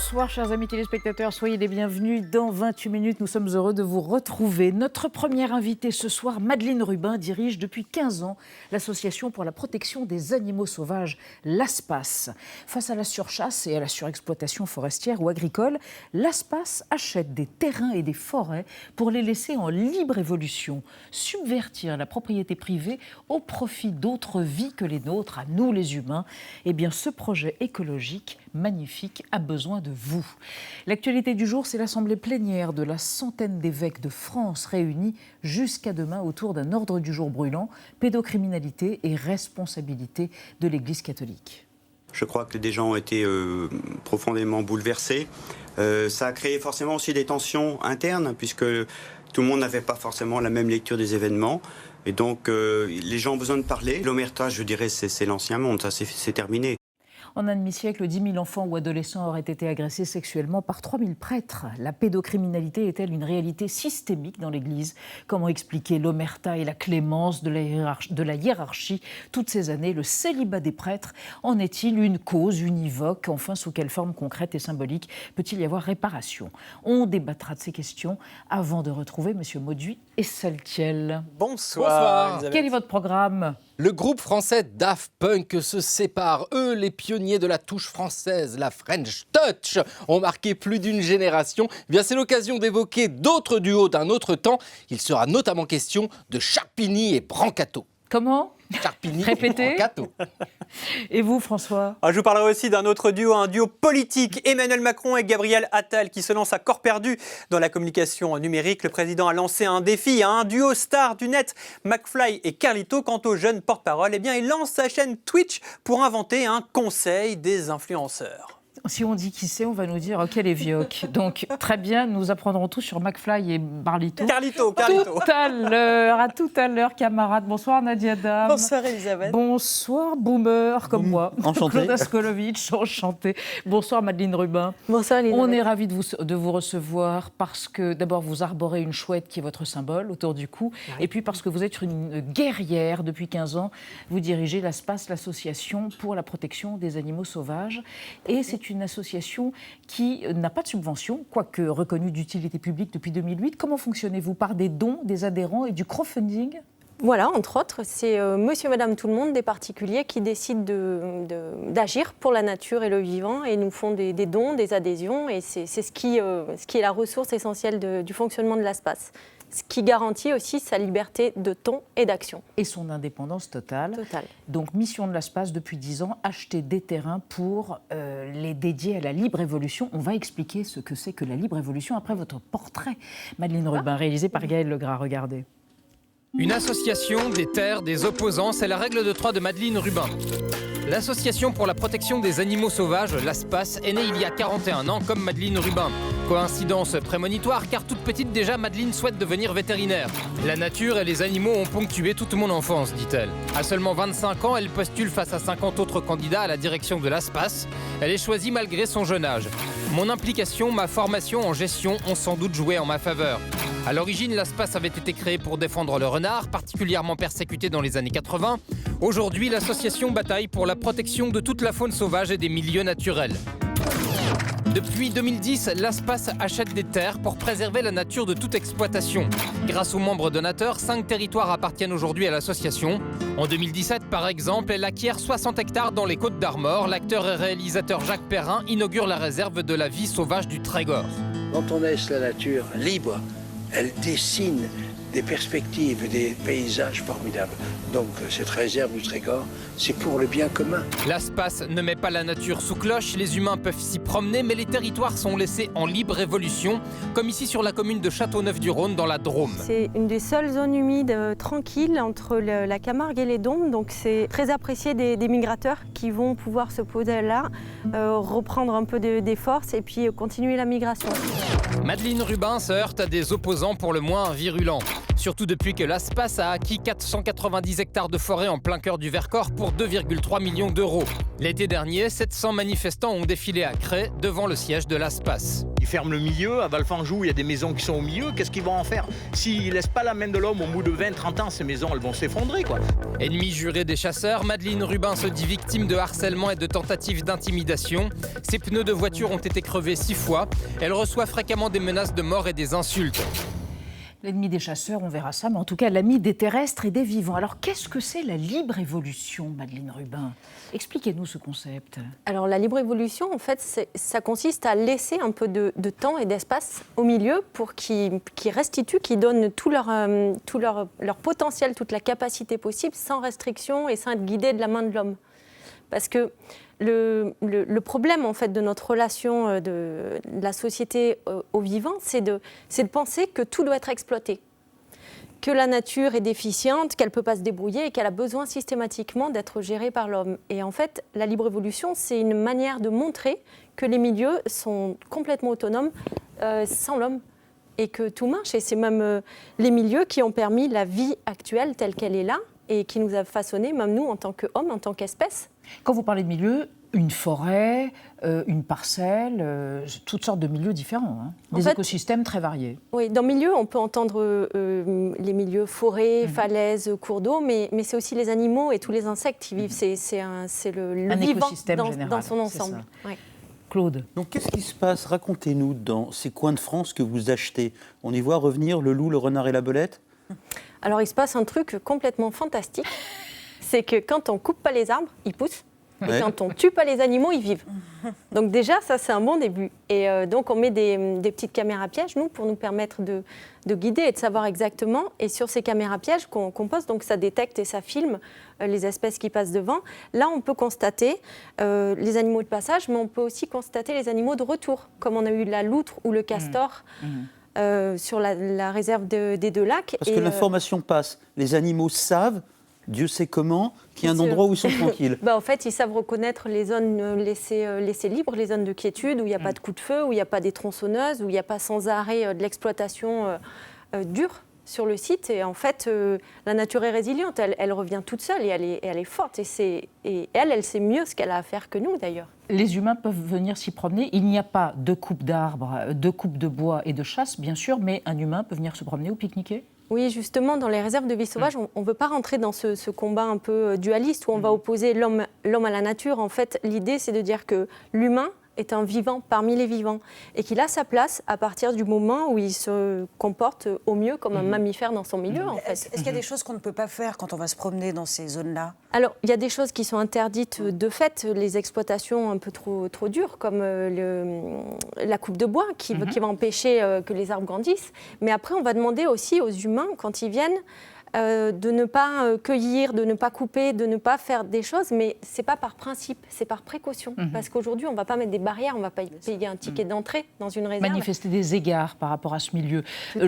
Bonsoir chers amis téléspectateurs, soyez les bienvenus. Dans 28 minutes, nous sommes heureux de vous retrouver. Notre première invitée ce soir, Madeleine Rubin, dirige depuis 15 ans l'association pour la protection des animaux sauvages, l'ASPAS. Face à la surchasse et à la surexploitation forestière ou agricole, l'ASPAS achète des terrains et des forêts pour les laisser en libre évolution, subvertir la propriété privée au profit d'autres vies que les nôtres, à nous les humains. Eh bien, ce projet écologique magnifique a besoin de vous. L'actualité du jour, c'est l'assemblée plénière de la centaine d'évêques de France réunis jusqu'à demain autour d'un ordre du jour brûlant, pédocriminalité et responsabilité de l'Église catholique. Je crois que des gens ont été profondément bouleversés. Ça a créé forcément aussi des tensions internes puisque tout le monde n'avait pas forcément la même lecture des événements. Et donc les gens ont besoin de parler. L'omerta, je dirais, c'est l'ancien monde, ça c'est terminé. En un demi-siècle, 10 000 enfants ou adolescents auraient été agressés sexuellement par 3 000 prêtres. La pédocriminalité est-elle une réalité systémique dans l'Église? Comment expliquer l'omerta et la clémence de la hiérarchie toutes ces années? Le célibat des prêtres, en est-il une cause univoque? Enfin, sous quelle forme concrète et symbolique peut-il y avoir réparation? On débattra de ces questions avant de retrouver M. Mauduit et Saltiel. Bonsoir. Quel est votre programme? Le groupe français Daft Punk se sépare. Eux, les pionniers de la touche française, la French Touch, ont marqué plus d'une génération. Eh bien, c'est l'occasion d'évoquer d'autres duos d'un autre temps. Il sera notamment question de Charpini et Brancato. Comment? Charpini Répétez. et Brancato. Et vous, François? Je vous parlerai aussi d'un autre duo, un duo politique, Emmanuel Macron et Gabriel Attal, qui se lancent à corps perdu dans la communication numérique. Le président a lancé un défi à un duo star du net, McFly et Carlito. Quant au jeune porte-parole, eh bien, il lance sa chaîne Twitch pour inventer un conseil des influenceurs. Si on dit qui c'est, on va nous dire quel est Vioc. Donc, très bien, nous apprendrons tout sur McFly et Barlito. Carlito. À tout à l'heure, camarades. Bonsoir Nadia Dam. Bonsoir Elisabeth. Bonsoir Boomer, comme moi. Enchanté. Claude Askolovitch, enchanté. Bonsoir Madeleine Rubin. Bonsoir Elisabeth. On est ravis de vous recevoir parce que d'abord vous arborez une chouette qui est votre symbole autour du cou, et puis parce que vous êtes une guerrière depuis 15 ans. Vous dirigez l'ASPAS, l'association pour la protection des animaux sauvages, et c'est une association qui n'a pas de subvention, quoique reconnue d'utilité publique depuis 2008. Comment fonctionnez-vous? Par des dons, des adhérents et du crowdfunding? Voilà, entre autres, c'est monsieur, madame, tout le monde, des particuliers qui décident d'agir pour la nature et le vivant et nous font des dons, des adhésions, et c'est ce qui est la ressource essentielle du fonctionnement de l'ASPAS. Ce qui garantit aussi sa liberté de ton et d'action. Et son indépendance totale. Totale. Donc, mission de l'ASPAS depuis 10 ans, acheter des terrains pour les dédier à la libre évolution. On va expliquer ce que c'est que la libre évolution après votre portrait, Madeleine Rubin, réalisé par Gaël Legras. Regardez. Une association, des terres, des opposants, c'est la règle de 3 de Madeleine Rubin. L'association pour la protection des animaux sauvages, l'ASPAS, est née il y a 41 ans comme Madeleine Rubin. Coïncidence prémonitoire, car toute petite déjà, Madeleine souhaite devenir vétérinaire. La nature et les animaux ont ponctué toute mon enfance, dit-elle. À seulement 25 ans, elle postule face à 50 autres candidats à la direction de l'ASPAS. Elle est choisie malgré son jeune âge. Mon implication, ma formation en gestion ont sans doute joué en ma faveur. À l'origine, l'ASPAS avait été créée pour défendre le renard, particulièrement persécuté dans les années 80. Aujourd'hui, l'association bataille pour la protection de toute la faune sauvage et des milieux naturels. Depuis 2010, l'ASPAS achète des terres pour préserver la nature de toute exploitation. Grâce aux membres donateurs, 5 territoires appartiennent aujourd'hui à l'association. En 2017, par exemple, elle acquiert 60 hectares dans les Côtes d'Armor. L'acteur et réalisateur Jacques Perrin inaugure la réserve de la vie sauvage du Trégor. Quand on laisse la nature libre, elle dessine des perspectives, des paysages formidables. Donc cette réserve du Trégor, c'est pour le bien commun. L'ASPAS ne met pas la nature sous cloche, les humains peuvent s'y promener, mais les territoires sont laissés en libre évolution, comme ici sur la commune de Châteauneuf-du-Rhône dans la Drôme. C'est une des seules zones humides tranquilles entre la Camargue et les Dômes, donc c'est très apprécié des migrateurs qui vont pouvoir se poser là, reprendre un peu des forces et puis continuer la migration. Madeleine Rubin se heurte à des opposants pour le moins virulents. Surtout depuis que l'ASPAS a acquis 490 hectares de forêt en plein cœur du Vercors pour 2,3 millions d'euros. L'été dernier, 700 manifestants ont défilé à Crest devant le siège de l'ASPAS. Ils ferment le milieu, à Valfanjou, il y a des maisons qui sont au milieu, qu'est-ce qu'ils vont en faire? S'ils ne laissent pas la main de l'homme au bout de 20-30 ans, ces maisons, elles vont s'effondrer, quoi. Ennemie jurée des chasseurs, Madeleine Rubin se dit victime de harcèlement et de tentatives d'intimidation. Ses pneus de voiture ont été crevés 6 fois. Elle reçoit fréquemment des menaces de mort et des insultes. L'ennemi des chasseurs, on verra ça, mais en tout cas l'ami des terrestres et des vivants. Alors qu'est-ce que c'est la libre évolution, Madeleine Rubin? Expliquez-nous ce concept. Alors la libre évolution, en fait, ça consiste à laisser un peu de temps et d'espace au milieu pour qu'ils restituent, qu'ils donnent tout leur potentiel, toute la capacité possible, sans restriction et sans être guidés de la main de l'homme. Parce que le problème en fait de notre relation de la société au vivant, c'est de penser que tout doit être exploité, que la nature est déficiente, qu'elle ne peut pas se débrouiller et qu'elle a besoin systématiquement d'être gérée par l'homme. Et en fait, la libre évolution, c'est une manière de montrer que les milieux sont complètement autonomes sans l'homme et que tout marche. Et c'est même les milieux qui ont permis la vie actuelle telle qu'elle est là et qui nous a façonné, même nous, en tant qu'hommes, en tant qu'espèce. Quand vous parlez de milieux, une forêt, une parcelle, toutes sortes de milieux différents, hein. Des écosystèmes très variés. Oui, dans milieu, on peut entendre les milieux forêts, falaises, cours d'eau, mais c'est aussi les animaux et tous les insectes qui vivent. C'est le vivant dans son ensemble. Ouais. Claude. Donc qu'est-ce qui se passe? Racontez-nous dans ces coins de France que vous achetez. On y voit revenir le loup, le renard et la belette? Alors il se passe un truc complètement fantastique. C'est que quand on coupe pas les arbres, ils poussent. Et quand on tue pas les animaux, ils vivent. Donc déjà, ça, c'est un bon début. Et donc, on met des petites caméras pièges, nous, pour nous permettre de guider et de savoir exactement. Et sur ces caméras pièges qu'on pose, donc ça détecte et ça filme les espèces qui passent devant. Là, on peut constater les animaux de passage, mais on peut aussi constater les animaux de retour, comme on a eu la loutre ou le castor. Sur la réserve des Deux Lacs. Parce que l'information passe. Les animaux savent, Dieu sait comment, qu'il y a un endroit où ils sont tranquilles. En fait, ils savent reconnaître les zones laissées libres, les zones de quiétude, où il n'y a pas de coups de feu, où il n'y a pas des tronçonneuses, où il n'y a pas sans arrêt de l'exploitation dure sur le site. Et en fait, la nature est résiliente, elle revient toute seule et elle est forte. Et elle sait mieux ce qu'elle a à faire que nous, d'ailleurs. Les humains peuvent venir s'y promener. Il n'y a pas de coupe d'arbres, de coupe de bois et de chasse, bien sûr, mais un humain peut venir se promener ou pique-niquer? Oui, justement, dans les réserves de vie sauvage, on ne veut pas rentrer dans ce combat un peu dualiste où on va opposer l'homme à la nature. En fait, l'idée, c'est de dire que l'humain est un vivant parmi les vivants et qu'il a sa place à partir du moment où il se comporte au mieux comme un mammifère dans son milieu. En fait. Est-ce qu'il y a des choses qu'on ne peut pas faire quand on va se promener dans ces zones-là? Alors, il y a des choses qui sont interdites de fait, les exploitations un peu trop dures, comme la coupe de bois qui va empêcher que les arbres grandissent. Mais après, on va demander aussi aux humains, quand ils viennent, de ne pas cueillir, de ne pas couper, de ne pas faire des choses, mais ce n'est pas par principe, c'est par précaution. Parce qu'aujourd'hui, on ne va pas mettre des barrières, on ne va pas payer un ticket d'entrée dans une réserve. Manifester des égards par rapport à ce milieu.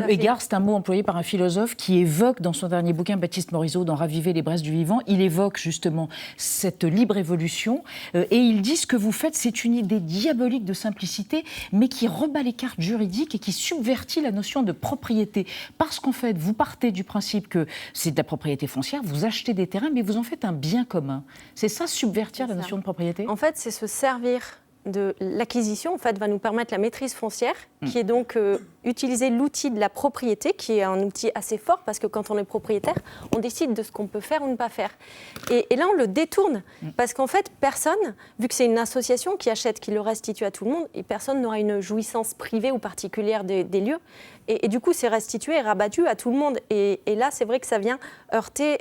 Égard, c'est un mot employé par un philosophe qui évoque dans son dernier bouquin, Baptiste Morisot, dans Raviver les braises du vivant, il évoque justement cette libre évolution et il dit ce que vous faites, c'est une idée diabolique de simplicité, mais qui rebat les cartes juridiques et qui subvertit la notion de propriété. Parce qu'en fait, vous partez du principe que c'est de la propriété foncière, vous achetez des terrains, mais vous en faites un bien commun. C'est ça, subvertir la notion de propriété? En fait, c'est se servir de l'acquisition, en fait, va nous permettre la maîtrise foncière, qui est donc utiliser l'outil de la propriété, qui est un outil assez fort, parce que quand on est propriétaire, on décide de ce qu'on peut faire ou ne pas faire. Et là, on le détourne, parce qu'en fait, personne, vu que c'est une association qui achète, qui le restitue à tout le monde, et personne n'aura une jouissance privée ou particulière des lieux. Et du coup, c'est restitué et rabattu à tout le monde. Et là, c'est vrai que ça vient heurter,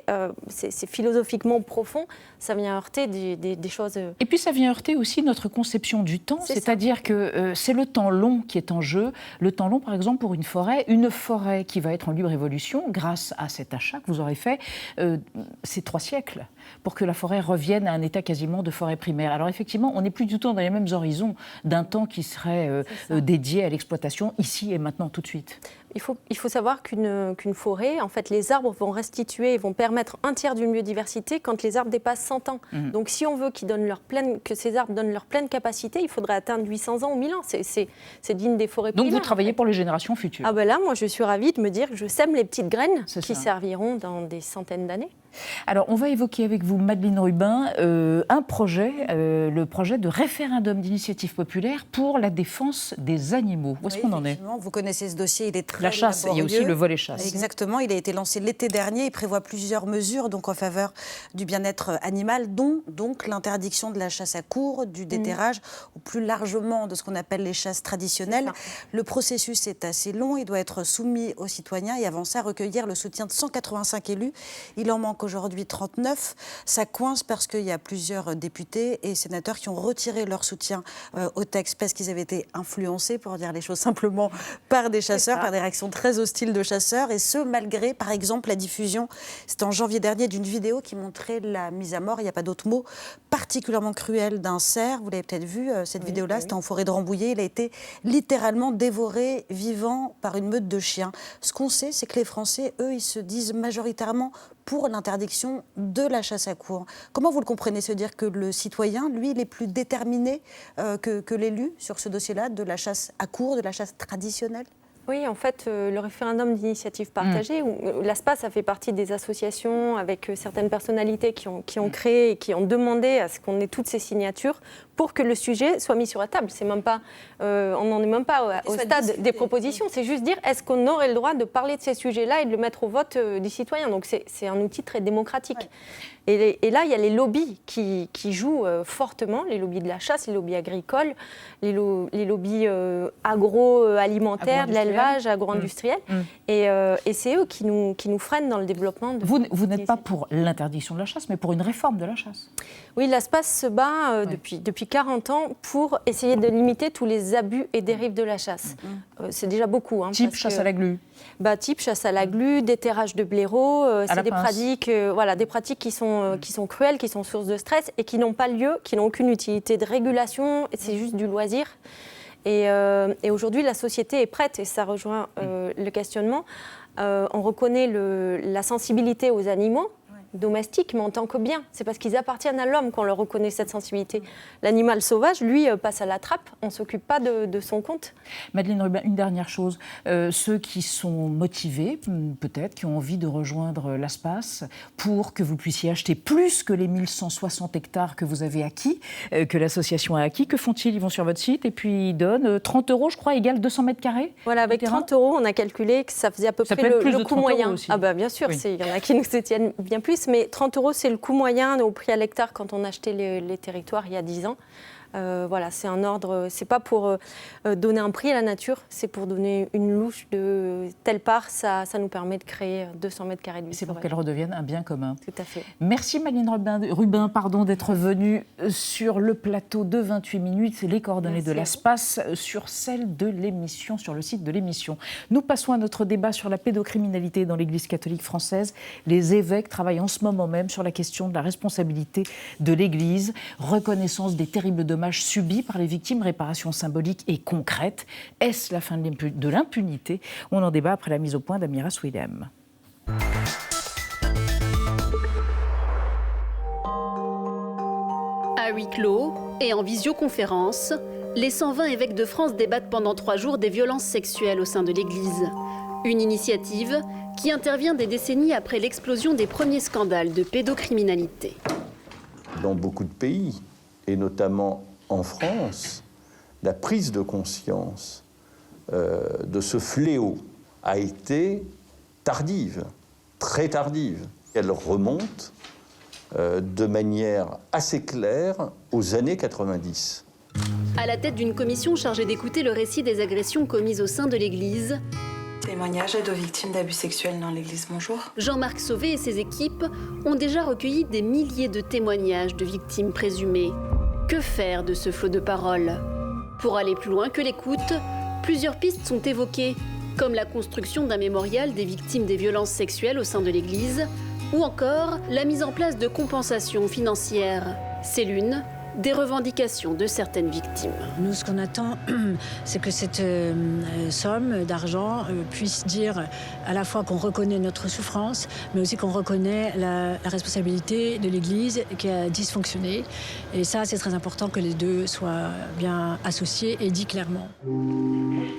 c'est philosophiquement profond, ça vient heurter des choses... Et puis, ça vient heurter aussi notre conception du temps, c'est-à-dire que c'est le temps long qui est en jeu. Le temps long, par exemple, pour une forêt qui va être en libre évolution, grâce à cet achat que vous aurez fait, c'est 3 siècles pour que la forêt revienne à un état quasiment de forêt primaire. Alors effectivement, on n'est plus du tout dans les mêmes horizons d'un temps qui serait dédié à l'exploitation ici et maintenant, tout de suite. Il faut savoir qu'une forêt, en fait, les arbres vont restituer, vont permettre un tiers d'une biodiversité quand les arbres dépassent 100 ans. Donc si on veut que ces arbres donnent leur pleine capacité, il faudrait atteindre 800 ans ou 1000 ans. C'est digne des forêts primaires. Donc vous travaillez pour les générations futures. Ah ben là, moi je suis ravie de me dire que je sème les petites graines qui serviront dans des centaines d'années. Alors, on va évoquer avec vous, Madeleine Rubin, un projet, le projet de référendum d'initiative populaire pour la défense des animaux. Où est-ce qu'on en est ? Vous connaissez ce dossier, il est très La chasse, laborieux. il y a aussi le volet chasse. Exactement, il a été lancé l'été dernier. Il prévoit plusieurs mesures donc en faveur du bien-être animal, dont donc l'interdiction de la chasse à courre, du déterrage, ou plus largement de ce qu'on appelle les chasses traditionnelles. Le processus est assez long, il doit être soumis aux citoyens et avant ça recueillir le soutien de 185 élus. Il en manque aujourd'hui 39. Ça coince parce qu'il y a plusieurs députés et sénateurs qui ont retiré leur soutien au texte parce qu'ils avaient été influencés, pour dire les choses simplement, par des chasseurs, par des réactions très hostiles de chasseurs. Et ce, malgré, par exemple, la diffusion, c'était en janvier dernier, d'une vidéo qui montrait la mise à mort, il n'y a pas d'autre mot, particulièrement cruelle d'un cerf. Vous l'avez peut-être vu, cette vidéo-là, c'était en forêt de Rambouillet. Il a été littéralement dévoré vivant par une meute de chiens. Ce qu'on sait, c'est que les Français, eux, ils se disent majoritairement pour l'interdiction de la chasse à courre. Comment vous le comprenez, se dire que le citoyen, lui, il est plus déterminé que l'élu sur ce dossier-là, de la chasse à courre, de la chasse traditionnelle ? Oui, en fait, le référendum d'initiative partagée, l'ASPA, ça fait partie des associations avec certaines personnalités qui ont créé et qui ont demandé à ce qu'on ait toutes ces signatures pour que le sujet soit mis sur la table. C'est même pas, on n'en est même pas au stade des propositions, c'est juste dire est-ce qu'on aurait le droit de parler de ces sujets-là et de le mettre au vote des citoyens. Donc c'est un outil très démocratique. Ouais. Et là, il y a les lobbies qui jouent fortement, les lobbies de la chasse, les lobbies agricoles, les lobbies agroalimentaires, de l'élevage, agro-industriel. Et c'est eux qui nous freinent dans le développement. Vous n'êtes pas pour l'interdiction de la chasse, mais pour une réforme de la chasse. Oui, l'ASPAS se bat depuis 40 ans pour essayer de limiter tous les abus et dérives de la chasse. C'est déjà beaucoup. Type chasse à la glu. Type chasse à la glu, déterrage de blaireaux, c'est des pratiques, des pratiques qui sont cruelles, qui sont source de stress et qui n'ont pas lieu, qui n'ont aucune utilité de régulation, c'est juste du loisir. Et aujourd'hui, la société est prête, et ça rejoint le questionnement. On reconnaît la sensibilité aux animaux domestiques, mais en tant que bien. C'est parce qu'ils appartiennent à l'homme qu'on leur reconnaît cette sensibilité. L'animal sauvage, lui, passe à la trappe. On ne s'occupe pas de son compte. Madeleine Rubin, une dernière chose. Ceux qui sont motivés, peut-être, qui ont envie de rejoindre l'ASPAS pour que vous puissiez acheter plus que les 1160 hectares que vous avez acquis, que l'association a acquis, que font-ils ? Ils vont sur votre site et puis ils donnent 30 €, je crois, égale 200 mètres carrés. Voilà, avec 30 €, on a calculé que ça faisait à peu près le coût moyen. Aussi. Ah bien sûr, il y en a qui nous soutiennent bien plus. Mais 30 € c'est le coût moyen au prix à l'hectare quand on achetait les territoires il y a 10 ans. C'est un ordre, c'est pas pour donner un prix à la nature, c'est pour donner une louche de telle part, ça nous permet de créer 200 mètres carrés de vie. C'est pour qu'elle redevienne un bien commun. Tout à fait. Merci Madeleine Rubin d'être venue sur le plateau de 28 minutes, les coordonnées de l'ASPAS sur celle de l'émission, sur le site de l'émission. Nous passons à notre débat sur la pédocriminalité dans l'Église catholique française. Les évêques travaillent en ce moment même sur la question de la responsabilité de l'Église, reconnaissance des terribles dommages subis par les victimes, réparation symbolique et concrète. Est-ce la fin de l'impunité ? On en débat après la mise au point d'Amira Swilem. À huis clos et en visioconférence, les 120 évêques de France débattent pendant 3 jours des violences sexuelles au sein de l'Église. Une initiative qui intervient des décennies après l'explosion des premiers scandales de pédocriminalité. Dans beaucoup de pays, et notamment en France, la prise de conscience de ce fléau a été tardive, très tardive. Elle remonte de manière assez claire aux années 90. À la tête d'une commission chargée d'écouter le récit des agressions commises au sein de l'Église, témoignage aide aux victimes d'abus sexuels dans l'Église, bonjour. Jean-Marc Sauvé et ses équipes ont déjà recueilli des milliers de témoignages de victimes présumées. Que faire de ce flot de paroles ? Pour aller plus loin que l'écoute, plusieurs pistes sont évoquées, comme la construction d'un mémorial des victimes des violences sexuelles au sein de l'Église, ou encore la mise en place de compensations financières. C'est l'une des revendications de certaines victimes. Nous, ce qu'on attend, c'est que cette somme d'argent puisse dire à la fois qu'on reconnaît notre souffrance, mais aussi qu'on reconnaît la responsabilité de l'Église qui a dysfonctionné. Et ça, c'est très important que les deux soient bien associés et dit clairement.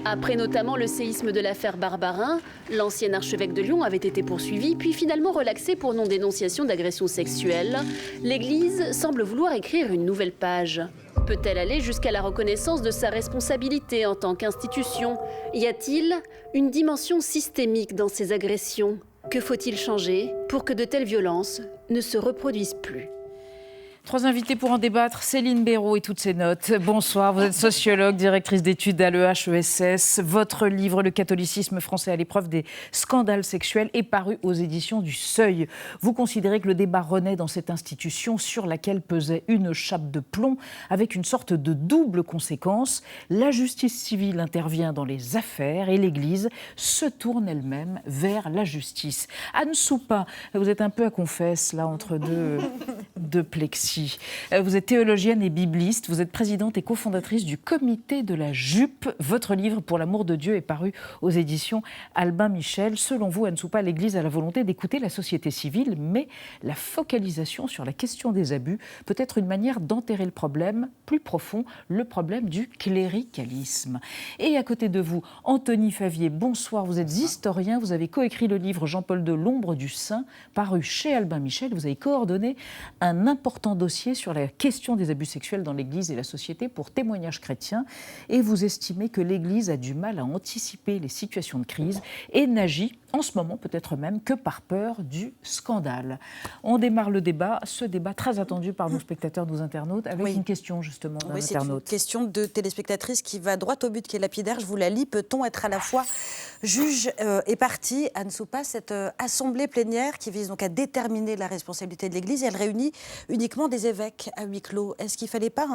Après notamment le séisme de l'affaire Barbarin, l'ancien archevêque de Lyon avait été poursuivi, puis finalement relaxé pour non-dénonciation d'agression sexuelle. L'Église semble vouloir écrire une nouvelle page. Peut-elle aller jusqu'à la reconnaissance de sa responsabilité en tant qu'institution? Y a-t-il une dimension systémique dans ces agressions? Que faut-il changer pour que de telles violences ne se reproduisent plus? 3 invités pour en débattre. Céline Béraud et toutes ses notes. Bonsoir, vous êtes sociologue, directrice d'études à l'EHESS. Votre livre, Le catholicisme français à l'épreuve des scandales sexuels, est paru aux éditions du Seuil. Vous considérez que le débat renaît dans cette institution sur laquelle pesait une chape de plomb, avec une sorte de double conséquence. La justice civile intervient dans les affaires et l'Église se tourne elle-même vers la justice. Anne Soupa, vous êtes un peu à confesse, là, entre deux plexis. Vous êtes théologienne et bibliste, vous êtes présidente et cofondatrice du Comité de la Jupe. Votre livre, Pour l'amour de Dieu, est paru aux éditions Albin Michel. Selon vous, Anne Soupa, l'Église a la volonté d'écouter la société civile, mais la focalisation sur la question des abus peut être une manière d'enterrer le problème plus profond, le problème du cléricalisme. Et à côté de vous, Anthony Favier, bonsoir, vous êtes historien, vous avez coécrit le livre Jean-Paul II, L'ombre du saint, paru chez Albin Michel. Vous avez coordonné un important dossier sur la question des abus sexuels dans l'Église et la société pour Témoignages chrétiens, et vous estimez que l'Église a du mal à anticiper les situations de crise et n'agit en ce moment peut-être même que par peur du scandale. On démarre le débat, ce débat très attendu par nos spectateurs, nos internautes, avec une question justement d'un internaute. C'est une question de téléspectatrice qui va droit au but, qui est lapidaire. Je vous la lis. Peut-on être à la fois juge et partie? Anne Soupa, cette assemblée plénière qui vise donc à déterminer la responsabilité de l'Église, elle réunit uniquement des évêques à huis clos. Est-ce qu'il ne fallait pas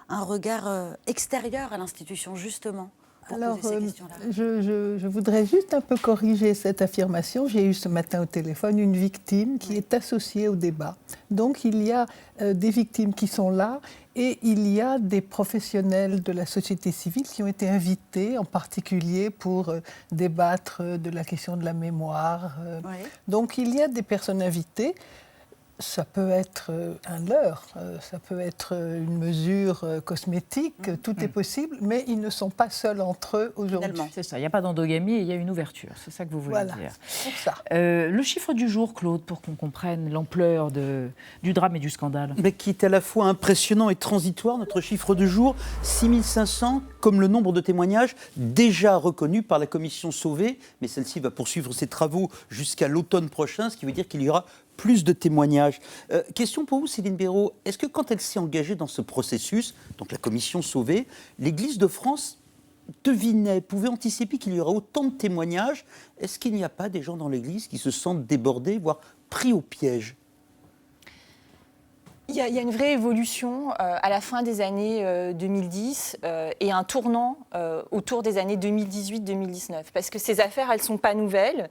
un regard extérieur à l'institution, justement? Alors, je voudrais juste un peu corriger cette affirmation. J'ai eu ce matin au téléphone une victime qui est associée au débat. Donc, il y a des victimes qui sont là et il y a des professionnels de la société civile qui ont été invités, en particulier pour débattre de la question de la mémoire. Donc, il y a des personnes invitées. Ça peut être un leurre, ça peut être une mesure cosmétique, tout est possible, mais ils ne sont pas seuls entre eux aujourd'hui. C'est ça, il n'y a pas d'endogamie et il y a une ouverture, c'est ça que vous voulez dire. C'est pour ça. Le chiffre du jour, Claude, pour qu'on comprenne l'ampleur du drame et du scandale. Mais qui est à la fois impressionnant et transitoire, notre chiffre du jour, 6500, comme le nombre de témoignages déjà reconnus par la commission Sauvé, mais celle-ci va poursuivre ses travaux jusqu'à l'automne prochain, ce qui veut dire qu'il y aura plus de témoignages. Question pour vous, Céline Béraud. Est-ce que quand elle s'est engagée dans ce processus, donc la commission Sauvé, l'Église de France devinait, pouvait anticiper qu'il y aura autant de témoignages? Est-ce qu'il n'y a pas des gens dans l'Église qui se sentent débordés, voire pris au piège? Il y a une vraie évolution à la fin des années 2010 et un tournant autour des années 2018-2019. Parce que ces affaires, elles ne sont pas nouvelles.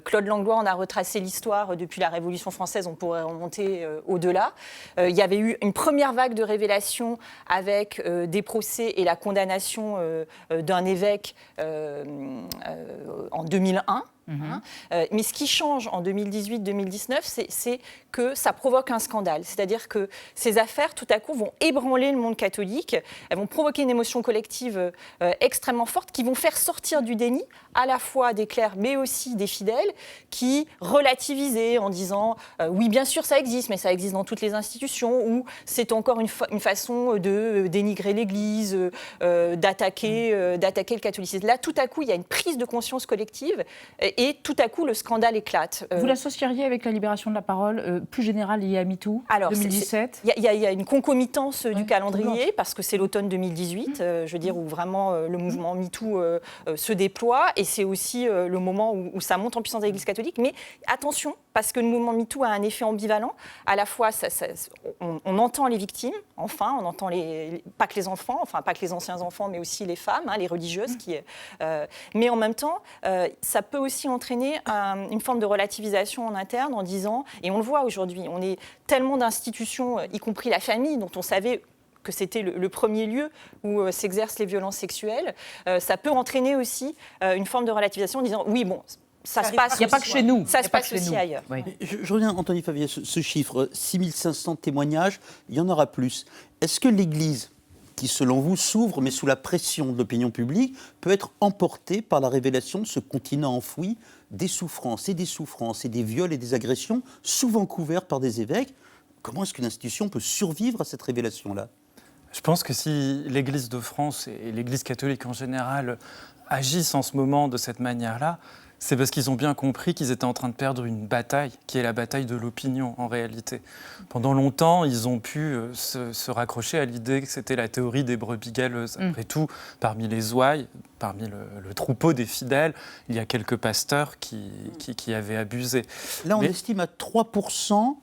Claude Langlois en a retracé l'histoire depuis la Révolution française, on pourrait remonter au-delà. Il y avait eu une première vague de révélations avec des procès et la condamnation d'un évêque en 2001. Mais ce qui change en 2018-2019, c'est que ça provoque un scandale. C'est-à-dire que ces affaires, tout à coup, vont ébranler le monde catholique. Elles vont provoquer une émotion collective extrêmement forte qui vont faire sortir du déni à la fois des clercs, mais aussi des fidèles, qui relativisaient en disant oui, bien sûr, ça existe, mais ça existe dans toutes les institutions, ou c'est encore une façon de dénigrer l'Église, d'attaquer le catholicisme. Là, tout à coup, il y a une prise de conscience collective. Et tout à coup, le scandale éclate. Vous l'associeriez avec la libération de la parole plus générale liée à MeToo, 2017 ? Il y a une concomitance du calendrier, parce que c'est l'automne 2018, je veux dire, où vraiment le mouvement MeToo se déploie, et c'est aussi le moment où ça monte en puissance de l'Église catholique. Mais attention, parce que le mouvement MeToo a un effet ambivalent. À la fois, on entend les victimes, enfin, on entend pas que les enfants, enfin pas que les anciens enfants, mais aussi les femmes, les religieuses. Mais en même temps, ça peut aussi entraîner une forme de relativisation en interne en disant, et on le voit aujourd'hui, on est tellement d'institutions, y compris la famille, dont on savait que c'était le premier lieu où s'exercent les violences sexuelles, ça peut entraîner aussi une forme de relativisation en disant oui, bon, ça se passe. Il n'y a pas que chez nous. Ça se passe aussi ailleurs. Oui. Je reviens, Anthony Favier, ce chiffre, 6500 témoignages, il y en aura plus. Est-ce que l'Église, qui selon vous s'ouvre, mais sous la pression de l'opinion publique, peut être emportée par la révélation de ce continent enfoui, des souffrances et des viols et des agressions, souvent couverts par des évêques? Comment est-ce qu'une institution peut survivre à cette révélation-là? Je pense que si l'Église de France et l'Église catholique en général agissent en ce moment de cette manière-là, c'est parce qu'ils ont bien compris qu'ils étaient en train de perdre une bataille, qui est la bataille de l'opinion en réalité. Pendant longtemps, ils ont pu se raccrocher à l'idée que c'était la théorie des brebis galeuses. Après tout, parmi les ouailles, parmi le troupeau des fidèles, il y a quelques pasteurs qui avaient abusé. Là, on estime à 3%,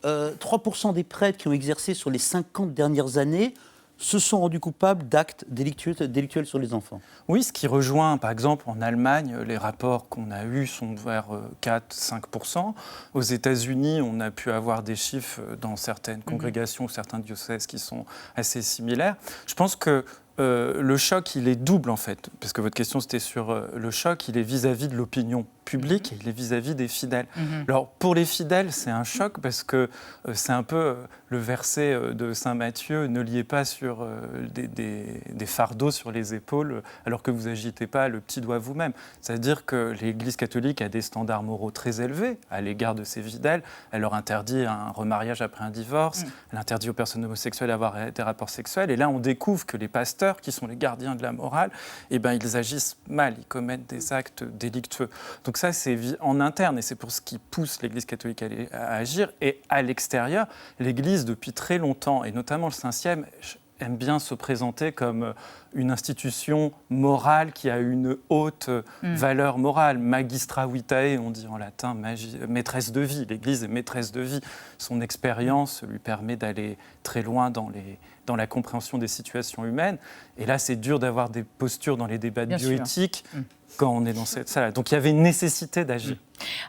3% des prêtres qui ont exercé sur les 50 dernières années se sont rendus coupables d'actes délictuels sur les enfants. Oui, ce qui rejoint, par exemple, en Allemagne, les rapports qu'on a eus sont vers 4-5%. Aux États-Unis, on a pu avoir des chiffres dans certaines congrégations, certains diocèses qui sont assez similaires. Je pense que le choc, il est double en fait, parce que votre question c'était sur le choc, il est vis-à-vis de l'opinion publique et il est vis-à-vis des fidèles. Alors pour les fidèles, c'est un choc parce que c'est un peu le verset de Saint Matthieu, ne liez pas sur des fardeaux sur les épaules alors que vous n'agitez pas le petit doigt vous-même. C'est-à-dire que l'Église catholique a des standards moraux très élevés à l'égard de ses fidèles. Elle leur interdit un remariage après un divorce, elle interdit aux personnes homosexuelles d'avoir des rapports sexuels. Et là, on découvre que les pasteurs, qui sont les gardiens de la morale, eh ben, ils agissent mal, ils commettent des actes délictueux. Donc ça, c'est en interne, et c'est pour ce qui pousse l'Église catholique à agir. Et à l'extérieur, l'Église, depuis très longtemps, et notamment le Saint-Siège, aime bien se présenter comme une institution morale qui a une haute valeur morale. Magistra vitae, on dit en latin, maîtresse de vie. L'Église est maîtresse de vie. Son expérience lui permet d'aller très loin dans la compréhension des situations humaines. Et là, c'est dur d'avoir des postures dans les débats de bioéthique quand on est dans cette salle. Donc il y a une nécessité d'agir.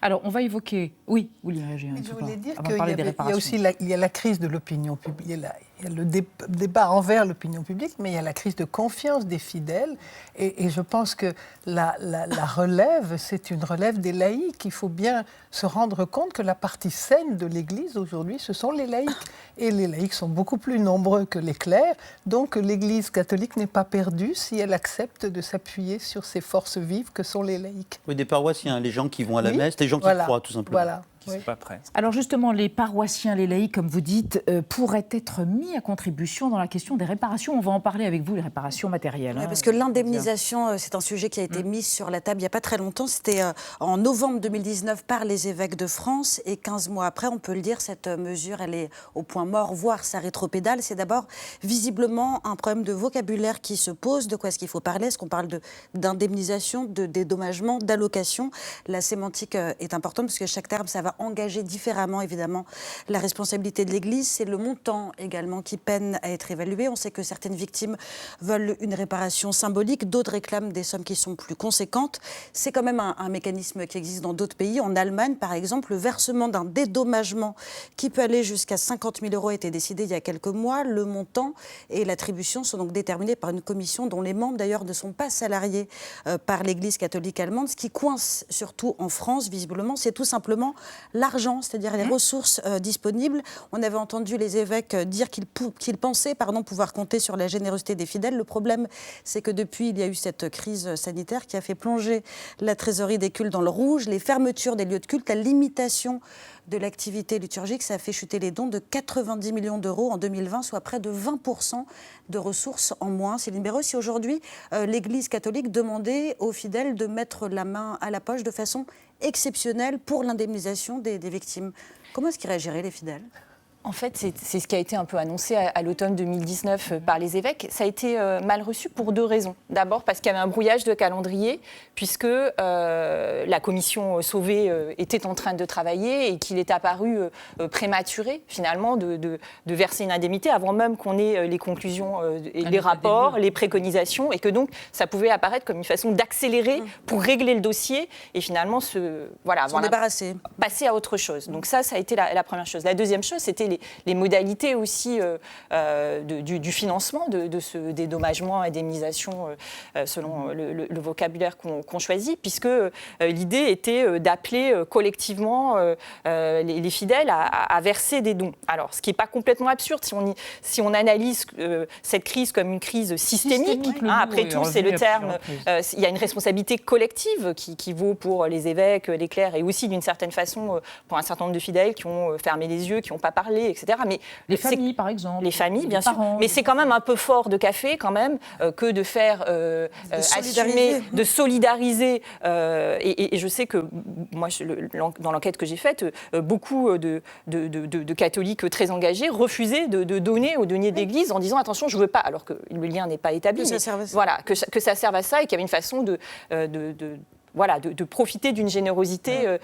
Alors, on va évoquer... Oui, vous voulez réagir. Je voulais dire qu'il y a aussi la crise de l'opinion publique. Il y a le débat envers l'opinion publique, mais il y a la crise de confiance des fidèles. Et je pense que la relève, c'est une relève des laïcs. Il faut bien se rendre compte que la partie saine de l'Église, aujourd'hui, ce sont les laïcs. Et les laïcs sont beaucoup plus nombreux que les clercs. Donc, l'Église catholique n'est pas perdue si elle accepte de s'appuyer sur ces forces vives que sont les laïcs. Oui, des paroissiens, les gens qui vont à la messe, les gens qui croient, tout simplement. Voilà. Qui ne sont pas prêts. Alors justement, les paroissiens, les laïcs, comme vous dites, pourraient être mis à contribution dans la question des réparations. On va en parler avec vous, les réparations matérielles. Oui, parce que l'indemnisation, c'est un sujet qui a été mis sur la table il n'y a pas très longtemps. C'était en novembre 2019 par les évêques de France. Et 15 mois après, on peut le dire, cette mesure, elle est au point mort, voire sa rétropédale. C'est d'abord visiblement un problème de vocabulaire qui se pose. De quoi est-ce qu'il faut parler? Est-ce qu'on parle d'indemnisation, de dédommagement, d'allocation? La sémantique est importante parce que chaque terme, ça va engager différemment, évidemment, la responsabilité de l'Église. C'est le montant également qui peine à être évalué. On sait que certaines victimes veulent une réparation symbolique, d'autres réclament des sommes qui sont plus conséquentes. C'est quand même un mécanisme qui existe dans d'autres pays. En Allemagne, par exemple, le versement d'un dédommagement qui peut aller jusqu'à 50 000 € a été décidé il y a quelques mois. Le montant et l'attribution sont donc déterminés par une commission dont les membres, d'ailleurs, ne sont pas salariés par l'Église catholique allemande. Ce qui coince surtout en France, visiblement, c'est tout simplement l'argent, c'est-à-dire les ressources disponibles. On avait entendu les évêques dire qu'ils pensaient pouvoir compter sur la générosité des fidèles. Le problème, c'est que depuis, il y a eu cette crise sanitaire qui a fait plonger la trésorerie des cultes dans le rouge, les fermetures des lieux de culte, la limitation de l'activité liturgique, ça a fait chuter les dons de 90 millions d'euros en 2020, soit près de 20% de ressources en moins. Céline Béraud, si aujourd'hui l'Église catholique demandait aux fidèles de mettre la main à la poche de façon exceptionnelle pour l'indemnisation des victimes, comment est-ce qu'ils réagiraient, les fidèles ? En fait, c'est ce qui a été un peu annoncé à l'automne 2019 par les évêques. Ça a été mal reçu pour deux raisons. D'abord parce qu'il y avait un brouillage de calendrier, puisque la commission Sauvé était en train de travailler et qu'il est apparu prématuré, finalement, de verser une indemnité avant même qu'on ait les conclusions, et les rapports, les préconisations, et que donc ça pouvait apparaître comme une façon d'accélérer pour régler le dossier et finalement débarrasser. Passer à autre chose. Donc ça a été la première chose. La deuxième chose, c'était les modalités aussi du financement de ce dédommagement, indemnisation, selon le vocabulaire qu'on choisit, puisque l'idée était d'appeler collectivement les fidèles à verser des dons. Alors, ce qui n'est pas complètement absurde si on analyse cette crise comme une crise systémique. Après tout, c'est le terme. Il y a une responsabilité collective qui vaut pour les évêques, les clercs, et aussi d'une certaine façon pour un certain nombre de fidèles qui ont fermé les yeux, qui n'ont pas parlé, etc. Mais les familles, par exemple. Les familles, bien sûr. Parents. Mais c'est quand même un peu fort de café, quand même, que de faire assumer, de solidariser. Et je sais que moi, dans l'enquête que j'ai faite, beaucoup de catholiques très engagés refusaient de donner aux deniers d'église en disant attention, je ne veux pas, alors que le lien n'est pas établi. Que ça serve à ça et qu'il y avait une façon de profiter d'une générosité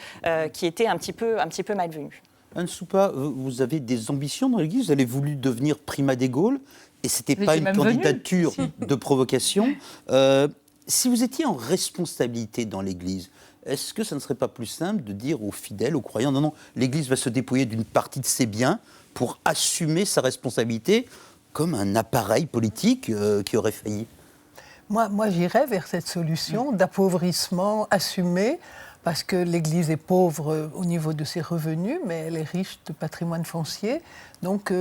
qui était un petit peu malvenue. Anne Soupa, vous avez des ambitions dans l'Église, vous avez voulu devenir primat des Gaules, et ce n'était pas une candidature de provocation. Si vous étiez en responsabilité dans l'Église, est-ce que ça ne serait pas plus simple de dire aux fidèles, aux croyants, non, l'Église va se dépouiller d'une partie de ses biens pour assumer sa responsabilité comme un appareil politique qui aurait failli? Moi, j'irais vers cette solution d'appauvrissement assumé, parce que l'Église est pauvre au niveau de ses revenus, mais elle est riche de patrimoine foncier. Donc,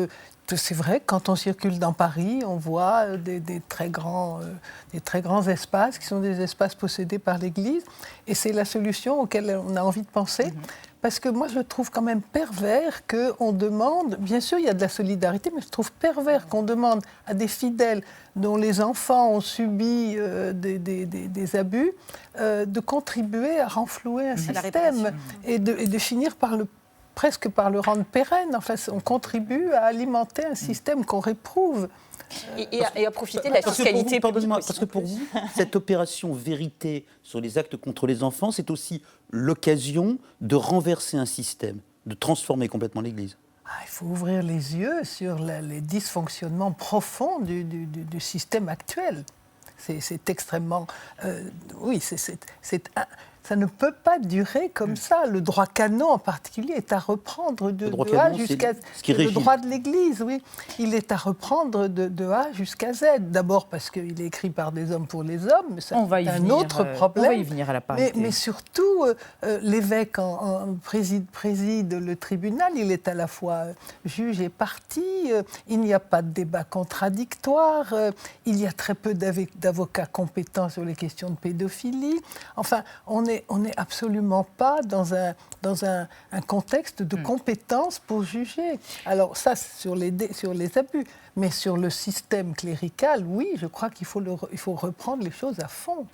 c'est vrai, quand on circule dans Paris, on voit des très grands espaces qui sont des espaces possédés par l'Église. Et c'est la solution auquel on a envie de penser. Parce que moi, je trouve quand même pervers qu'on demande, bien sûr, il y a de la solidarité, mais je trouve pervers qu'on demande à des fidèles dont les enfants ont subi des abus de contribuer à renflouer un système et de finir presque par le rendre pérenne. Enfin, on contribue à alimenter un système qu'on réprouve. Et à profiter de la fiscalité. Parce que pour vous, cette opération vérité sur les actes contre les enfants, c'est aussi l'occasion de renverser un système, de transformer complètement l'Église. Il faut ouvrir les yeux sur les dysfonctionnements profonds du système actuel. C'est extrêmement... ça ne peut pas durer comme ça. Le droit canon en particulier est à reprendre de A jusqu'à Z. Le droit de l'Église, oui. Il est à reprendre de A jusqu'à Z. D'abord parce qu'il est écrit par des hommes pour les hommes, mais c'est un autre problème. On va y venir à la parité. Mais surtout, l'évêque préside le tribunal. Il est à la fois juge et partie. Il n'y a pas de débat contradictoire. Il y a très peu d'avocats compétents sur les questions de pédophilie. Enfin, on n'est absolument pas dans un contexte de compétence pour juger. Alors ça, sur les abus. Mais sur le système clérical, oui, je crois qu'il faut reprendre les choses à fond.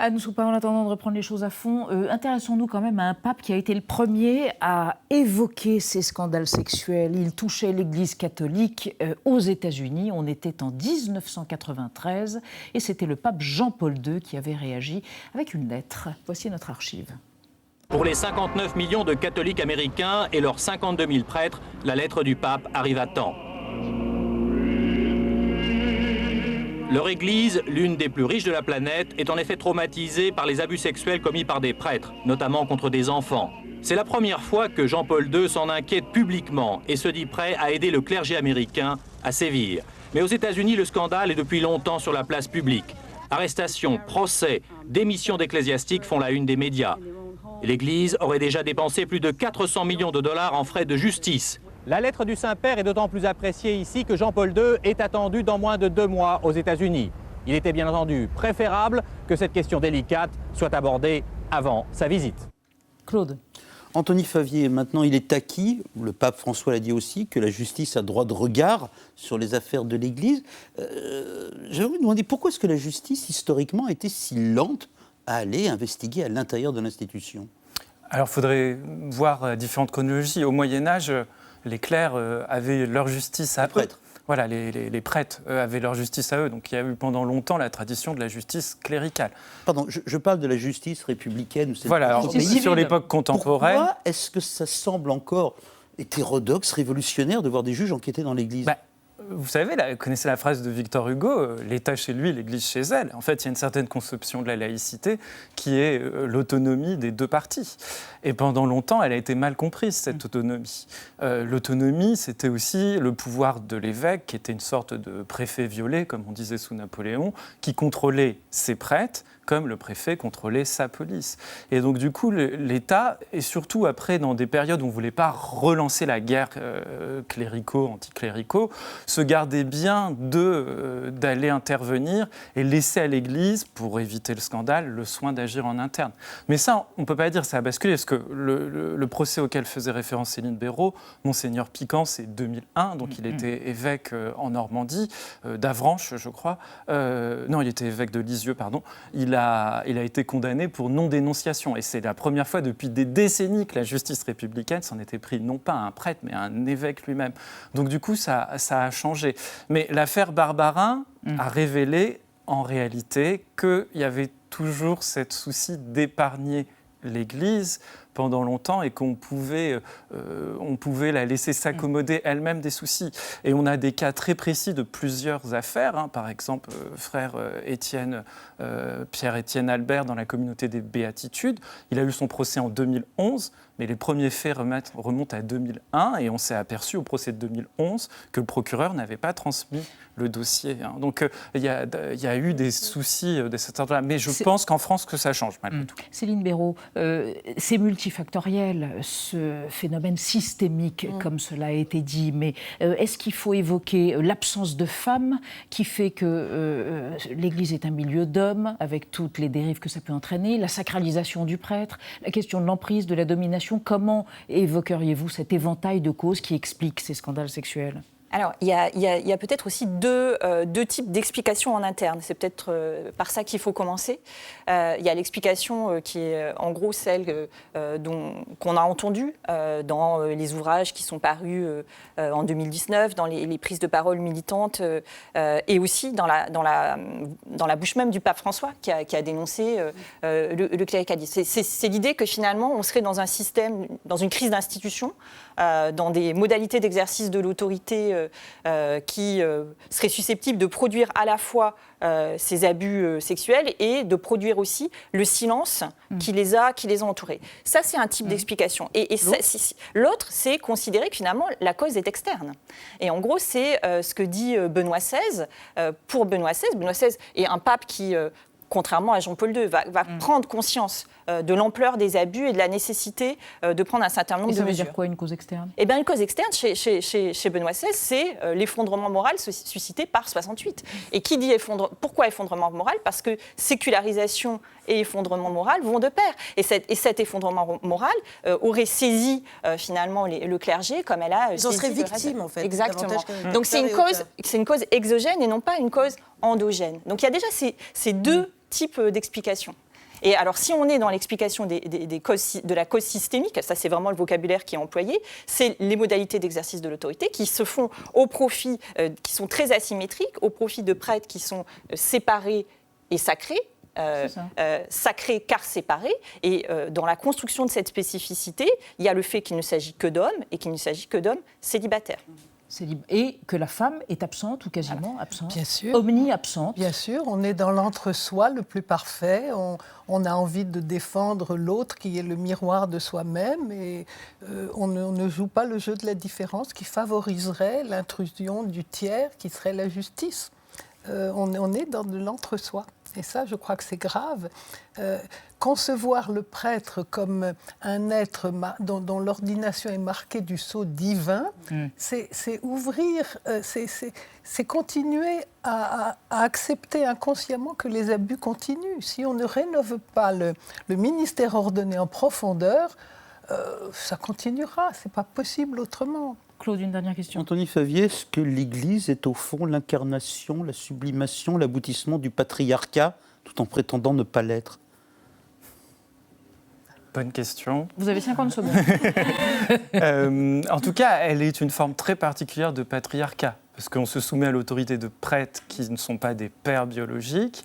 Anne Soupa, en attendant de reprendre les choses à fond, intéressons-nous quand même à un pape qui a été le premier à évoquer ces scandales sexuels. Il touchait l'Église catholique aux États-Unis. On était en 1993 et c'était le pape Jean-Paul II qui avait réagi avec une lettre. Voici notre archive. Pour les 59 millions de catholiques américains et leurs 52 000 prêtres, la lettre du pape arrive à temps. Leur église, l'une des plus riches de la planète, est en effet traumatisée par les abus sexuels commis par des prêtres, notamment contre des enfants. C'est la première fois que Jean-Paul II s'en inquiète publiquement et se dit prêt à aider le clergé américain à sévir. Mais aux États-Unis, le scandale est depuis longtemps sur la place publique. Arrestations, procès, démissions d'ecclésiastiques font la une des médias. L'Église aurait déjà dépensé plus de 400 millions de dollars en frais de justice. La lettre du Saint-Père est d'autant plus appréciée ici que Jean-Paul II est attendu dans moins de 2 mois aux États-Unis. Il était bien entendu préférable que cette question délicate soit abordée avant sa visite. Claude. Anthony Favier, maintenant il est acquis, le pape François l'a dit aussi, que la justice a droit de regard sur les affaires de l'Église. J'aimerais vous demander pourquoi est-ce que la justice, historiquement, a été si lente à aller investiguer à l'intérieur de l'institution? Alors il faudrait voir différentes chronologies. Au Moyen-Âge, les clercs avaient leur justice à eux. Voilà, les prêtres avaient leur justice à eux. Donc il y a eu pendant longtemps la tradition de la justice cléricale. Pardon, je parle de la justice républicaine. Voilà, alors, sur l'époque contemporaine. Pourquoi est-ce que ça semble encore hétérodoxe, révolutionnaire de voir des juges enquêter dans l'Église? vous savez, vous connaissez la phrase de Victor Hugo, l'État chez lui, l'Église chez elle. En fait, il y a une certaine conception de la laïcité qui est l'autonomie des deux parties. Et pendant longtemps, elle a été mal comprise, cette autonomie. L'autonomie, c'était aussi le pouvoir de l'évêque, qui était une sorte de préfet violet, comme on disait sous Napoléon, qui contrôlait ses prêtres, comme le préfet contrôlait sa police. Et donc, du coup, l'État, et surtout après, dans des périodes où on ne voulait pas relancer la guerre cléricaux-anticléricaux, se gardait bien d'aller intervenir et laisser à l'Église, pour éviter le scandale, le soin d'agir en interne. Mais ça, on ne peut pas dire que ça a basculé, parce que le procès auquel faisait référence Céline Béraud, Monseigneur Piquant, c'est 2001, donc il était évêque en Normandie, d'Avranches, je crois. Non, il était évêque de Lisieux, pardon. Il a été condamné pour non-dénonciation. Et c'est la première fois depuis des décennies que la justice républicaine s'en était pris, non pas à un prêtre, mais à un évêque lui-même. Donc du coup, ça a changé. Mais l'affaire Barbarin a révélé, en réalité, qu'il y avait toujours ce souci d'épargner l'Église pendant longtemps et qu'on pouvait la laisser s'accommoder elle-même des soucis. Et on a des cas très précis de plusieurs affaires. Par exemple, frère Pierre-Étienne Albert dans la communauté des Béatitudes. Il a eu son procès en 2011, mais les premiers faits remontent à 2001 et on s'est aperçu au procès de 2011 que le procureur n'avait pas transmis le dossier. Donc il y a eu des soucis de cet ordre-là. Mais je pense qu'en France, que ça change malgré tout. Céline Béraud, c'est multifactoriel, ce phénomène systémique, comme cela a été dit. Mais est-ce qu'il faut évoquer l'absence de femmes qui fait que l'Église est un milieu d'hommes, avec toutes les dérives que ça peut entraîner, la sacralisation du prêtre, la question de l'emprise, de la domination? Comment évoqueriez-vous cet éventail de causes qui expliquent ces scandales sexuels ? Alors, il y a peut-être aussi deux types d'explications en interne. C'est peut-être par ça qu'il faut commencer. Il y a l'explication qui est en gros celle qu'on a entendue dans les ouvrages qui sont parus en 2019, dans les prises de parole militantes et aussi dans la bouche même du pape François qui a dénoncé le cléricalisme. C'est l'idée que finalement on serait dans un système, dans une crise d'institution, dans des modalités d'exercice de l'autorité qui seraient susceptibles de produire à la fois ces abus sexuels et de produire aussi le silence qui les a entourés. Ça, c'est un type d'explication. Et l'autre, c'est considérer que finalement, la cause est externe. Et en gros, c'est ce que dit Benoît XVI. Pour Benoît XVI est un pape qui... contrairement à Jean-Paul II, va prendre conscience de l'ampleur des abus et de la nécessité de prendre un certain nombre de mesures. Ça veut dire quoi, une cause externe ? Eh bien, une cause externe, chez Benoît XVI, c'est l'effondrement moral suscité par 68. Et qui dit pourquoi effondrement moral ? Parce que sécularisation et effondrement moral vont de pair. Et cet effondrement moral aurait saisi finalement le clergé comme elle a... Ils en seraient victimes, en fait. Exactement. Donc c'est une cause exogène et non pas une cause endogène. Donc il y a déjà ces deux types d'explications. Et alors, si on est dans l'explication de la cause systémique, ça c'est vraiment le vocabulaire qui est employé, c'est les modalités d'exercice de l'autorité qui se font au profit, qui sont très asymétriques, au profit de prêtres qui sont séparés et sacrés, sacrés car séparés. Et dans la construction de cette spécificité, il y a le fait qu'il ne s'agit que d'hommes et qu'il ne s'agit que d'hommes célibataires. Et que la femme est absente ou quasiment absente. Bien sûr. Omni-absente. Bien sûr, on est dans l'entre-soi le plus parfait. On a envie de défendre l'autre qui est le miroir de soi-même et on ne joue pas le jeu de la différence qui favoriserait l'intrusion du tiers qui serait la justice. On est dans de l'entre-soi. Et ça, je crois que c'est grave. Concevoir le prêtre comme un être dont l'ordination est marquée du sceau divin, c'est ouvrir, c'est continuer à accepter inconsciemment que les abus continuent. Si on ne rénove pas le ministère ordonné en profondeur, ça continuera. Ce n'est pas possible autrement. Claude, une dernière question. Anthony Favier, est-ce que l'Église est au fond l'incarnation, la sublimation, l'aboutissement du patriarcat, tout en prétendant ne pas l'être ? Bonne question. Vous avez 50 secondes. En tout cas, elle est une forme très particulière de patriarcat, parce qu'on se soumet à l'autorité de prêtres qui ne sont pas des pères biologiques.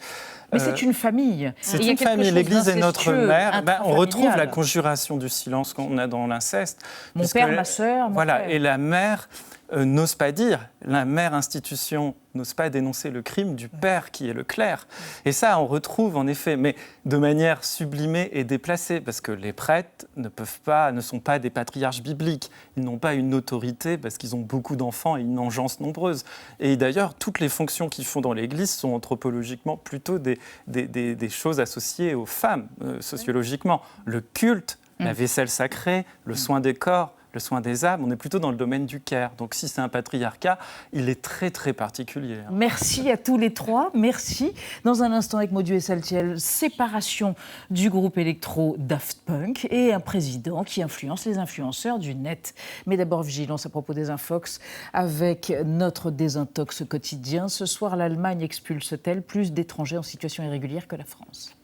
Mais c'est une famille. C'est une famille. L'Église est notre mère. On retrouve la conjuration du silence qu'on a dans l'inceste. Mon père, ma sœur, mon frère. Et la mère n'ose pas dire, la mère institution n'ose pas dénoncer le crime du père qui est le clerc. Et ça, on retrouve en effet, mais de manière sublimée et déplacée, parce que les prêtres ne sont pas des patriarches bibliques. Ils n'ont pas une autorité parce qu'ils ont beaucoup d'enfants et une engeance nombreuse. Et d'ailleurs, toutes les fonctions qu'ils font dans l'Église sont anthropologiquement plutôt des choses associées aux femmes, sociologiquement. Le culte, la vaisselle sacrée, le soin des corps, le soin des âmes, on est plutôt dans le domaine du care. Donc si c'est un patriarcat, il est très très particulier. Merci à tous les trois, merci. Dans un instant avec Maudu et Saltiel, séparation du groupe électro Daft Punk et un président qui influence les influenceurs du net. Mais d'abord vigilance à propos des infox avec notre désintox quotidien. Ce soir, l'Allemagne expulse-t-elle plus d'étrangers en situation irrégulière que la France ?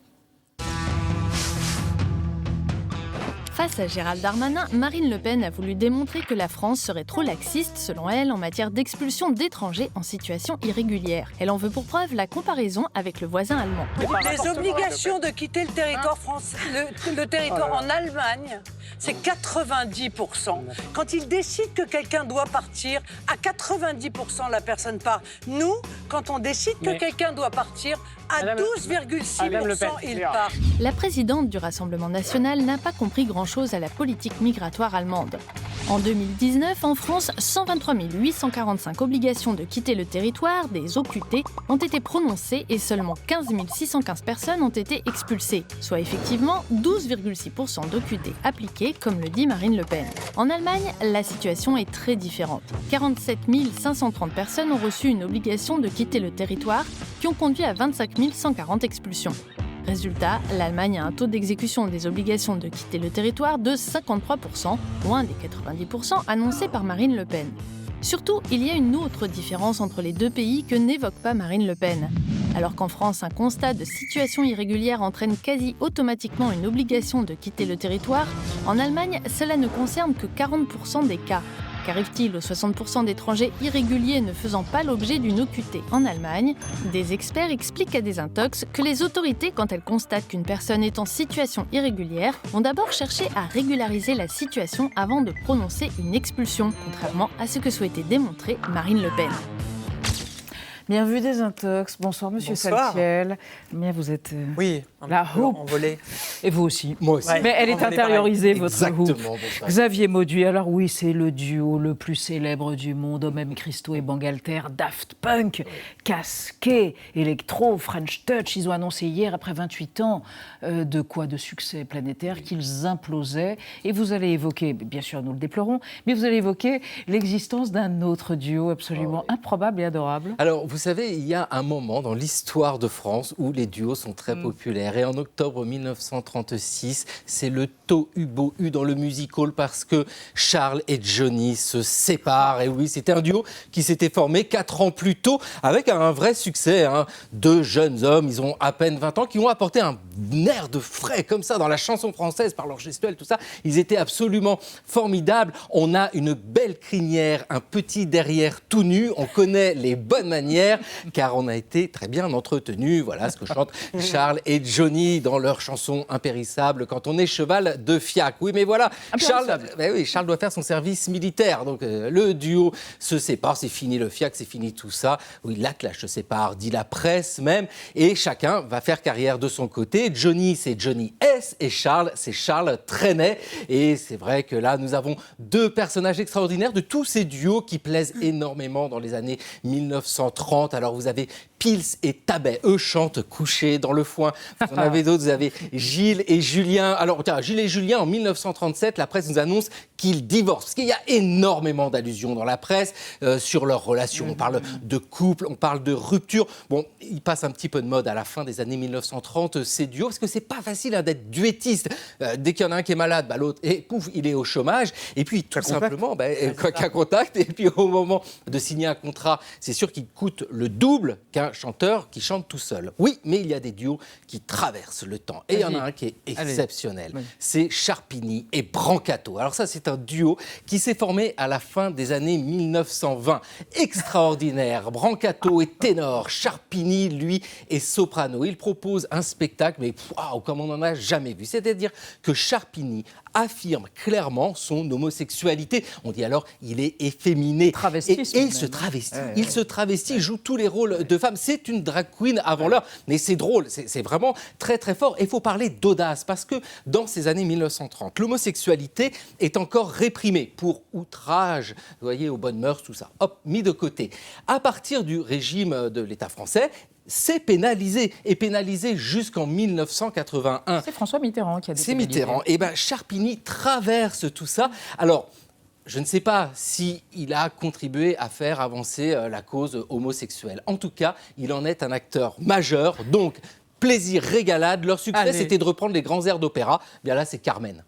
Face à Gérald Darmanin, Marine Le Pen a voulu démontrer que la France serait trop laxiste, selon elle, en matière d'expulsion d'étrangers en situation irrégulière. Elle en veut pour preuve la comparaison avec le voisin allemand. Les obligations de quitter le territoire français, le territoire en Allemagne, c'est 90%. Quand ils décident que quelqu'un doit partir, à 90% la personne part. Nous, quand on décide que quelqu'un doit partir, à 12,6% il part. La présidente du Rassemblement national n'a pas compris grand-chose à la politique migratoire allemande. En 2019, en France, 123 845 obligations de quitter le territoire, des OQT, ont été prononcées et seulement 15 615 personnes ont été expulsées, soit effectivement 12,6% d'OQT appliqués, comme le dit Marine Le Pen. En Allemagne, la situation est très différente. 47 530 personnes ont reçu une obligation de quitter le territoire, qui ont conduit à 25 140 expulsions. Résultat, l'Allemagne a un taux d'exécution des obligations de quitter le territoire de 53%, loin des 90% annoncés par Marine Le Pen. Surtout, il y a une autre différence entre les deux pays que n'évoque pas Marine Le Pen. Alors qu'en France, un constat de situation irrégulière entraîne quasi automatiquement une obligation de quitter le territoire, en Allemagne, cela ne concerne que 40% des cas. Qu'arrive-t-il aux 60% d'étrangers irréguliers ne faisant pas l'objet d'une OQT en Allemagne ? Des experts expliquent à Desintox que les autorités, quand elles constatent qu'une personne est en situation irrégulière, vont d'abord chercher à régulariser la situation avant de prononcer une expulsion, contrairement à ce que souhaitait démontrer Marine Le Pen. Bien vu Desintox. Bonsoir Monsieur Saltiel. Bien, vous êtes la hoop. Envolée. Et vous aussi. Moi aussi. Mais elle est intériorisée, votre Exactement, hoop. bonsoir. Xavier Mauduit. Alors oui, c'est le duo le plus célèbre du monde. Même Christo et Bangalter, Daft Punk, casqué, électro, French Touch. Ils ont annoncé hier, après 28 ans de succès planétaire, qu'ils implosaient. Et vous allez évoquer, bien sûr nous le déplorons, mais vous allez évoquer l'existence d'un autre duo absolument improbable et adorable. Alors, vous savez, il y a un moment dans l'histoire de France où les duos sont très populaires. Et en octobre 1936, c'est le tohu-bohu dans le music-hall parce que Charles et Johnny se séparent. Et oui, c'était un duo qui s'était formé 4 ans plus tôt avec un vrai succès. Deux jeunes hommes, ils ont à peine 20 ans, qui ont apporté un air de frais comme ça dans la chanson française par leur gestuelle, tout ça. Ils étaient absolument formidables. On a une belle crinière, un petit derrière tout nu. On connaît les bonnes manières car on a été très bien entretenus. Voilà ce que chantent Charles et Johnny dans leur chanson impérissable quand on est cheval de fiac. Oui, mais voilà, Charles doit faire son service militaire. Donc le duo se sépare, c'est fini le fiac, c'est fini tout ça. Oui, la clash se sépare, dit la presse même, et chacun va faire carrière de son côté. Johnny, c'est Johnny S et Charles, c'est Charles Trenet. Et c'est vrai que là, nous avons deux personnages extraordinaires de tous ces duos qui plaisent énormément dans les années 1930. Alors vous avez Pils et Tabet, eux chantent couchés dans le foin. Vous en avez d'autres, vous avez Gilles et Julien. Alors tiens, Gilles et Julien, en 1937, la presse nous annonce qu'ils divorcent. Parce qu'il y a énormément d'allusions dans la presse sur leur relation. On parle de couple, on parle de rupture. Bon, ils passent un petit peu de mode à la fin des années 1930, ces duos, parce que c'est pas facile d'être duettiste. Dès qu'il y en a un qui est malade, l'autre, et pouf, il est au chômage. Et puis tout simplement, qu'un contact. Et puis au moment de signer un contrat, c'est sûr qu'il coûte le double qu'un un chanteur qui chante tout seul. Oui, mais il y a des duos qui traversent le temps. Et il y en a un qui est exceptionnel. C'est Charpini et Brancato. Alors ça, c'est un duo qui s'est formé à la fin des années 1920. Extraordinaire. Brancato est ténor. Charpini, lui, est soprano. Il propose un spectacle, mais waouh, comme on n'en a jamais vu. C'est-à-dire que Charpini affirme clairement son homosexualité. On dit alors, il est efféminé. Et il se travestit. Il se travestit, il joue tous les rôles de femme. C'est une drag queen avant l'heure. Mais c'est drôle, c'est vraiment très très fort. Et il faut parler d'audace, parce que dans ces années 1930, l'homosexualité est encore réprimée pour outrage, vous voyez, aux bonnes mœurs, tout ça. Hop, mis de côté. À partir du régime de l'État français, c'est pénalisé, et pénalisé jusqu'en 1981. C'est François Mitterrand qui a C'est Mitterrand. Et bien, Charpini traverse tout ça. Alors, je ne sais pas s'il a contribué à faire avancer la cause homosexuelle. En tout cas, il en est un acteur majeur. Donc, plaisir, régalade. Leur succès, c'était de reprendre les grands airs d'opéra. Bien là, c'est Carmen.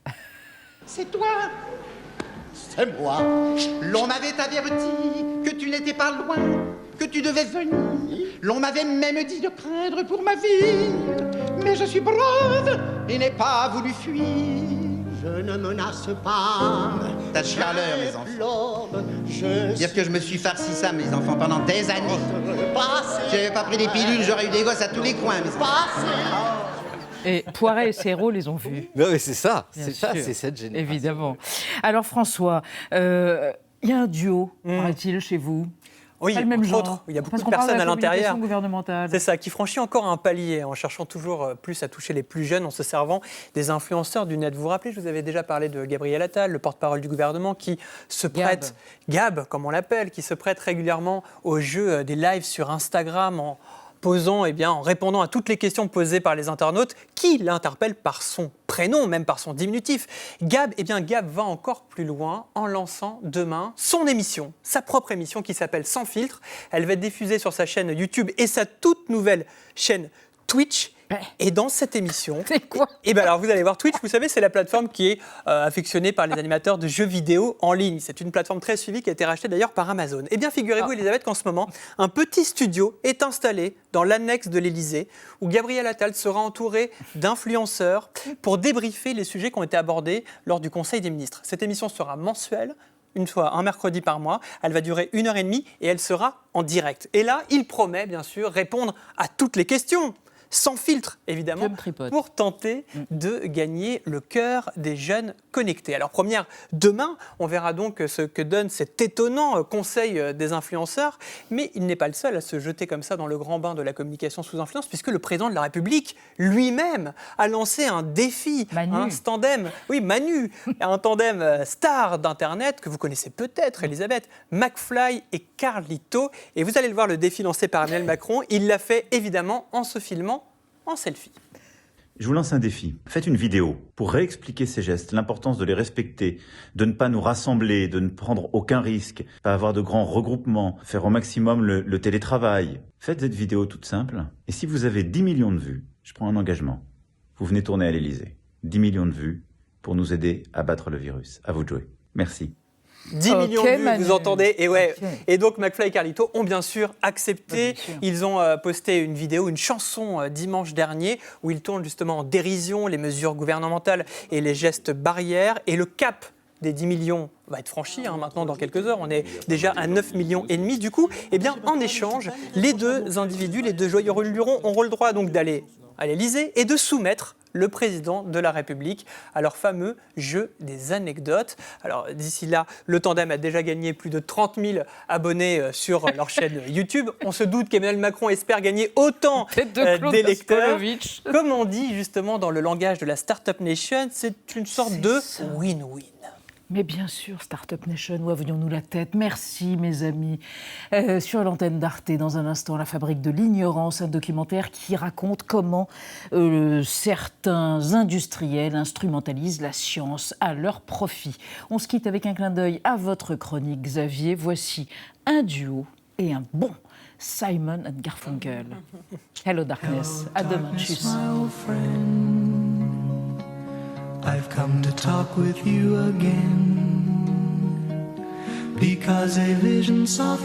C'est toi? C'est moi. L'on m'avait averti que tu n'étais pas loin, que tu devais venir. L'on m'avait même dit de craindre pour ma vie. Mais je suis brave et n'ai pas voulu fuir. Je ne menace pas. Ta chaleur, mes enfants. Dire que je me suis farci ça, mes enfants, pendant des années. Si j'avais pas pris des pilules, j'aurais eu des gosses à tous les coins. Et Poiret et Serrault les ont vus. Non, mais c'est ça, c'est cette génération. Évidemment. Alors François, il y a un duo, paraît-il, chez vous. Oui, pas le même genre. Il y a beaucoup de personnes à l'intérieur. Gouvernementale. C'est ça, qui franchit encore un palier en cherchant toujours plus à toucher les plus jeunes en se servant des influenceurs du net. Vous vous rappelez, je vous avais déjà parlé de Gabriel Attal, le porte-parole du gouvernement, qui se prête, Gab comme on l'appelle, qui se prête régulièrement au jeu des lives sur Instagram en répondant à toutes les questions posées par les internautes qui l'interpellent par son prénom, même par son diminutif. Gab va encore plus loin en lançant demain son émission, sa propre émission qui s'appelle Sans filtre. Elle va être diffusée sur sa chaîne YouTube et sa toute nouvelle chaîne Twitch. Et dans cette émission, c'est quoi ? Alors vous allez voir, Twitch, vous savez, c'est la plateforme qui est affectionnée par les animateurs de jeux vidéo en ligne. C'est une plateforme très suivie qui a été rachetée d'ailleurs par Amazon. Eh bien, figurez-vous, Elisabeth, qu'en ce moment, un petit studio est installé dans l'annexe de l'Élysée où Gabriel Attal sera entouré d'influenceurs pour débriefer les sujets qui ont été abordés lors du Conseil des ministres. Cette émission sera mensuelle. Une fois, un mercredi par mois. Elle va durer 1h30 et elle sera en direct. Et là, il promet, bien sûr, répondre à toutes les questions. Sans filtre, évidemment, pour tenter de gagner le cœur des jeunes connectés. Alors, demain, on verra donc ce que donne cet étonnant conseil des influenceurs, mais il n'est pas le seul à se jeter comme ça dans le grand bain de la communication sous influence, puisque le président de la République, lui-même, a lancé un défi, un tandem, un tandem star d'Internet, que vous connaissez peut-être, Elisabeth, McFly et Carlito. Et vous allez le voir, le défi lancé par Emmanuel Macron, il l'a fait évidemment en se filmant en selfie. Je vous lance un défi. Faites une vidéo pour réexpliquer ces gestes, l'importance de les respecter, de ne pas nous rassembler, de ne prendre aucun risque, pas avoir de grands regroupements, faire au maximum le télétravail. Faites cette vidéo toute simple. Et si vous avez 10 millions de vues, je prends un engagement. Vous venez tourner à l'Élysée. 10 millions de vues pour nous aider à battre le virus. À vous de jouer. Merci. 10 millions de vues, vous entendez, et donc McFly et Carlito ont bien sûr accepté. Ils ont posté une vidéo, une chanson dimanche dernier où ils tournent justement en dérision les mesures gouvernementales et les gestes barrières. Et le cap des 10 millions va être franchi maintenant dans quelques heures. On est déjà à 9,5 millions. Du coup, en échange, les deux individus, les deux joyeux lurons auront le droit donc d'aller à l'Élysée et de soumettre le président de la République à leur fameux jeu des anecdotes. Alors d'ici là, le tandem a déjà gagné plus de 30 000 abonnés sur leur chaîne YouTube. On se doute qu'Emmanuel Macron espère gagner autant d'électeurs. Comme on dit justement dans le langage de la Startup Nation, c'est une sorte de win-win. Mais bien sûr, Startup Nation, où avions-nous la tête? Merci, mes amis. Sur l'antenne d'Arte, dans un instant, La fabrique de l'ignorance, un documentaire qui raconte comment certains industriels instrumentalisent la science à leur profit. On se quitte avec un clin d'œil à votre chronique, Xavier. Voici un duo et un bon Simon and Garfunkel. Hello Darkness. À demain. Tchuss. I've come to talk with you again, because a vision soft